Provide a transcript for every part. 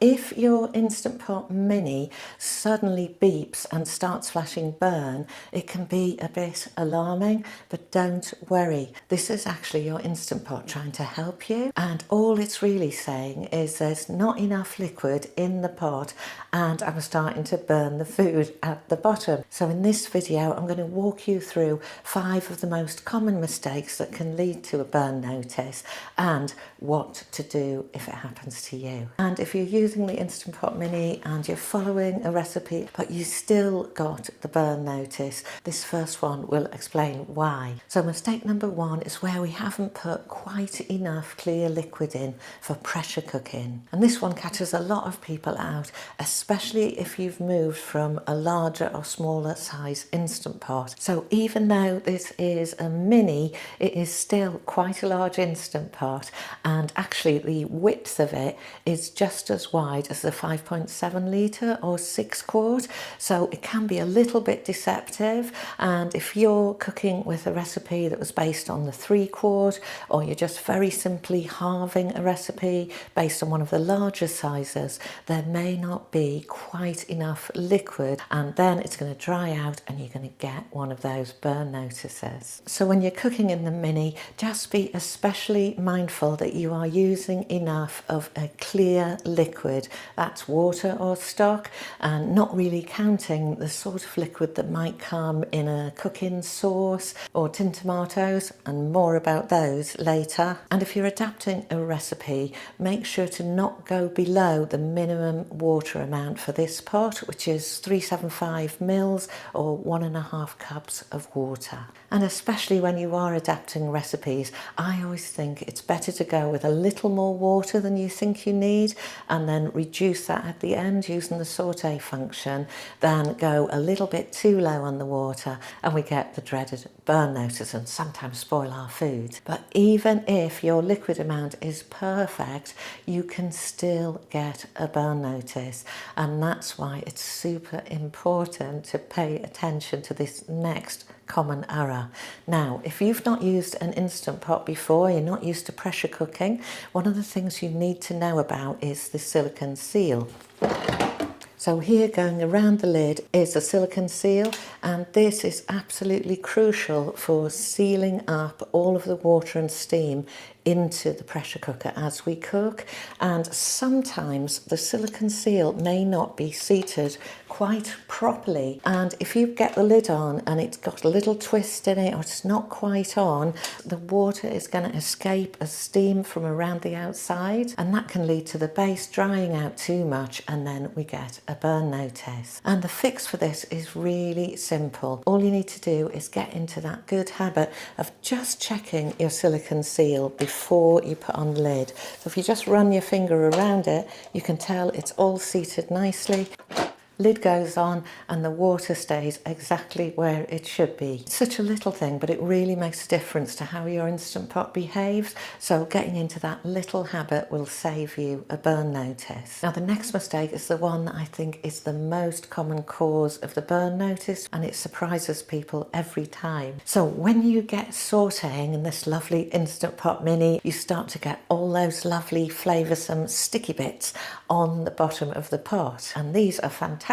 If your Instant Pot Mini suddenly beeps and starts flashing burn, it can be a bit alarming, but don't worry. This is actually your Instant Pot trying to help you, and all it's really saying is there's not enough liquid in the pot and I'm starting to burn the food at the bottom. So in this video, I'm going to walk you through 5 of the most common mistakes that can lead to a burn notice and what to do if it happens to you. And if you're using the Instant Pot Mini and you're following a recipe but you still got the burn notice, this first one will explain why. So mistake number 1 is where we haven't put quite enough clear liquid in for pressure cooking, and this one catches a lot of people out, especially if you've moved from a larger or smaller size Instant Pot. So even though this is a mini, it is still quite a large Instant Pot, and actually the width of it is just as wide as the 5.7 litre or 6 quart, so it can be a little bit deceptive. And if you're cooking with a recipe that was based on the 3 quart, or you're just very simply halving a recipe based on one of the larger sizes, there may not be quite enough liquid, and then it's going to dry out and you're going to get one of those burn notices. So when you're cooking in the mini, just be especially mindful that you are using enough of a clear liquid, that's water or stock, and not really counting the sort of liquid that might come in a cooking sauce or tin tomatoes, and more about those later. And if you're adapting a recipe, make sure to not go below the minimum water amount for this pot, which is 375 mils or 1.5 cups of water. And especially when you are adapting recipes, I always think it's better to go with a little more water than you think you need and then reduce that at the end using the saute function, than go a little bit too low on the water and we get the dreaded burn notice and sometimes spoil our food. But even if your liquid amount is perfect, you can still get a burn notice, and that's why it's super important to pay attention to this next common error. Now, if you've not used an Instant Pot before, you're not used to pressure cooking, one of the things you need to know about is the silicone seal. So here, going around the lid, is a silicone seal, and this is absolutely crucial for sealing up all of the water and steam into the pressure cooker as we cook. And sometimes the silicone seal may not be seated quite properly, and if you get the lid on and it's got a little twist in it or it's not quite on, the water is going to escape as steam from around the outside, and that can lead to the base drying out too much, and then we get a burn notice. And the fix for this is really simple. All you need to do is get into that good habit of just checking your silicone seal before you put on the lid. So if you just run your finger around it, you can tell it's all seated nicely. Lid goes on and the water stays exactly where it should be. It's such a little thing, but it really makes a difference to how your Instant Pot behaves. So getting into that little habit will save you a burn notice. Now the next mistake is the one that I think is the most common cause of the burn notice, and it surprises people every time. So when you get sauteing in this lovely Instant Pot Mini, you start to get all those lovely flavoursome sticky bits on the bottom of the pot, and these are fantastic.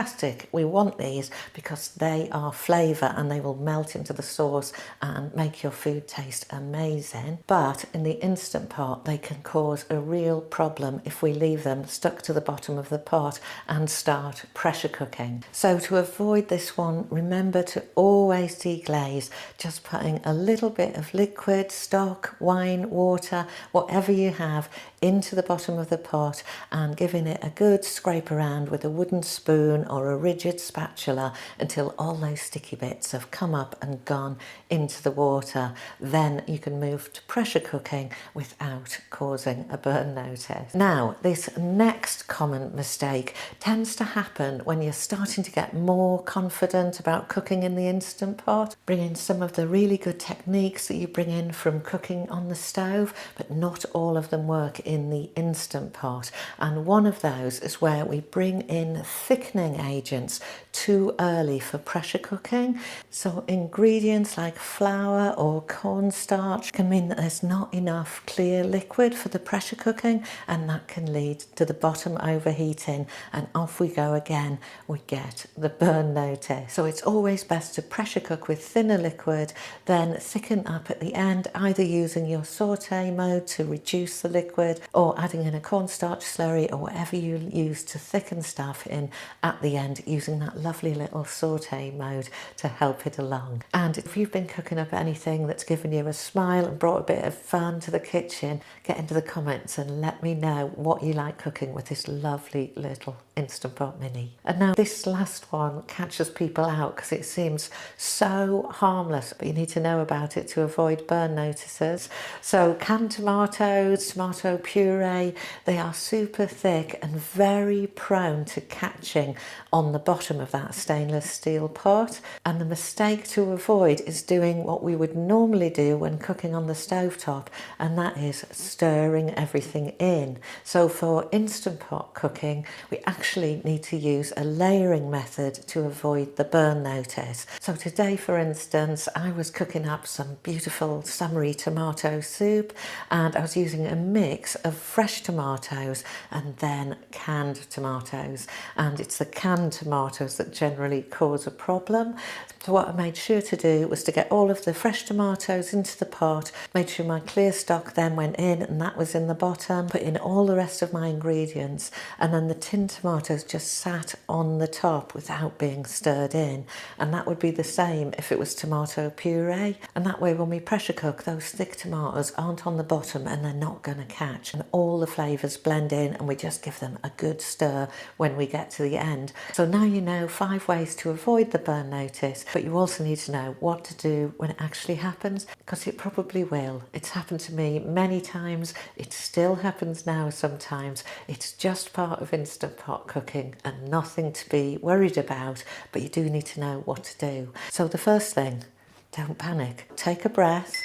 We want these because they are flavour and they will melt into the sauce and make your food taste amazing. But in the Instant Pot, they can cause a real problem if we leave them stuck to the bottom of the pot and start pressure cooking. So to avoid this one, remember to always deglaze, just putting a little bit of liquid, stock, wine, water, whatever you have, into the bottom of the pot and giving it a good scrape around with a wooden spoon or a rigid spatula until all those sticky bits have come up and gone into the water. Then you can move to pressure cooking without causing a burn notice. Now, this next common mistake tends to happen when you're starting to get more confident about cooking in the Instant Pot. Bring in some of the really good techniques that you bring in from cooking on the stove, but not all of them work in the Instant Pot. And one of those is where we bring in thickening agents too early for pressure cooking. So ingredients like flour or cornstarch can mean that there's not enough clear liquid for the pressure cooking, and that can lead to the bottom overheating, and off we go again. We get the burn notice. So it's always best to pressure cook with thinner liquid, then thicken up at the end, either using your saute mode to reduce the liquid or adding in a cornstarch slurry or whatever you use to thicken stuff in at the end, using that lovely little saute mode to help it along. And if you've been cooking up anything that's given you a smile and brought a bit of fun to the kitchen, get into the comments and let me know what you like cooking with this lovely little Instant Pot Mini. And now this last one catches people out because it seems so harmless, but you need to know about it to avoid burn notices. So canned tomatoes, tomato puree, they are super thick and very prone to catching on the bottom of that stainless steel pot. And the mistake to avoid is doing what we would normally do when cooking on the stovetop, and that is stirring everything in. So for Instant Pot cooking, we actually need to use a layering method to avoid the burn notice. So today, for instance, I was cooking up some beautiful summery tomato soup, and I was using a mix of fresh tomatoes and then canned tomatoes, and it's the canned tomatoes that generally cause a problem. So what I made sure to do was to get all of the fresh tomatoes into the pot, made sure my clear stock then went in and that was in the bottom, put in all the rest of my ingredients, and then the tinned tomatoes just sat on the top without being stirred in. And that would be the same if it was tomato puree. And that way when we pressure cook, those thick tomatoes aren't on the bottom and they're not going to catch, and all the flavours blend in, and we just give them a good stir when we get to the end. So now you know 5 ways to avoid the burn notice, but you also need to know what to do when it actually happens, because it probably will. It's happened to me many times. It still happens now sometimes. It's just part of Instant Pot cooking and nothing to be worried about, but you do need to know what to do. So the first thing, don't panic. Take a breath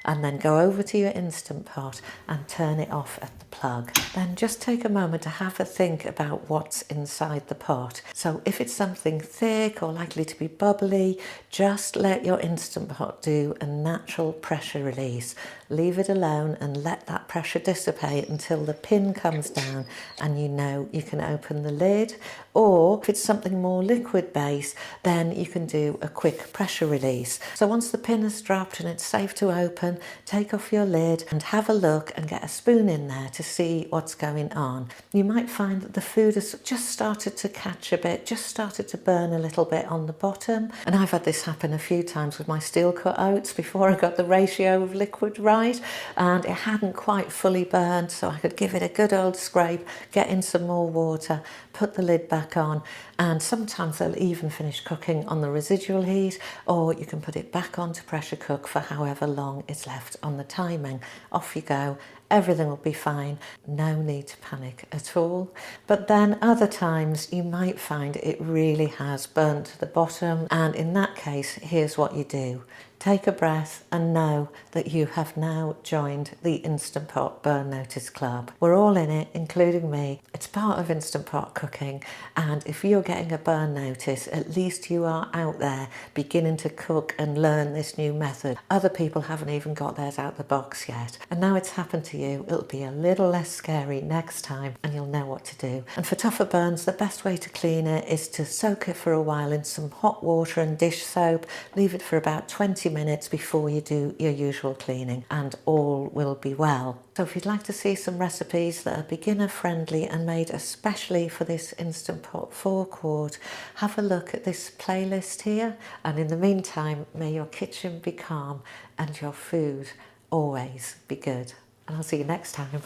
and then go over to your Instant Pot and turn it off at the plug. Then just take a moment to have a think about what's inside the pot. So if it's something thick or likely to be bubbly, just let your Instant Pot do a natural pressure release. Leave it alone and let that pressure dissipate until the pin comes down and you know you can open the lid. Or if it's something more liquid based, then you can do a quick pressure release. So once the pin has dropped and it's safe to open, take off your lid and have a look and get a spoon in there to see what's going on. You might find that the food has just started to catch a bit, just started to burn a little bit on the bottom. And I've had this happen a few times with my steel cut oats before I got the ratio of liquid right, and it hadn't quite fully burned, so I could give it a good old scrape, get in some more water, put the lid back on, and sometimes they'll even finish cooking on the residual heat, or you can put it back on to pressure cook for however long it's left on the timing. Off you go. Everything will be fine, no need to panic at all. But then other times you might find it really has burnt to the bottom, and in that case, here's what you do. Take a breath and know that you have now joined the Instant Pot Burn Notice Club. We're all in it, including me. It's part of Instant Pot cooking, and if you're getting a burn notice, at least you are out there beginning to cook and learn this new method. Other people haven't even got theirs out the box yet, and now it's happened to you. It'll be a little less scary next time and you'll know what to do. And for tougher burns, the best way to clean it is to soak it for a while in some hot water and dish soap. Leave it for about 20 minutes before you do your usual cleaning, and all will be well. So if you'd like to see some recipes that are beginner friendly and made especially for this Instant Pot forequart, have a look at this playlist here. And in the meantime, may your kitchen be calm and your food always be good. And I'll see you next time.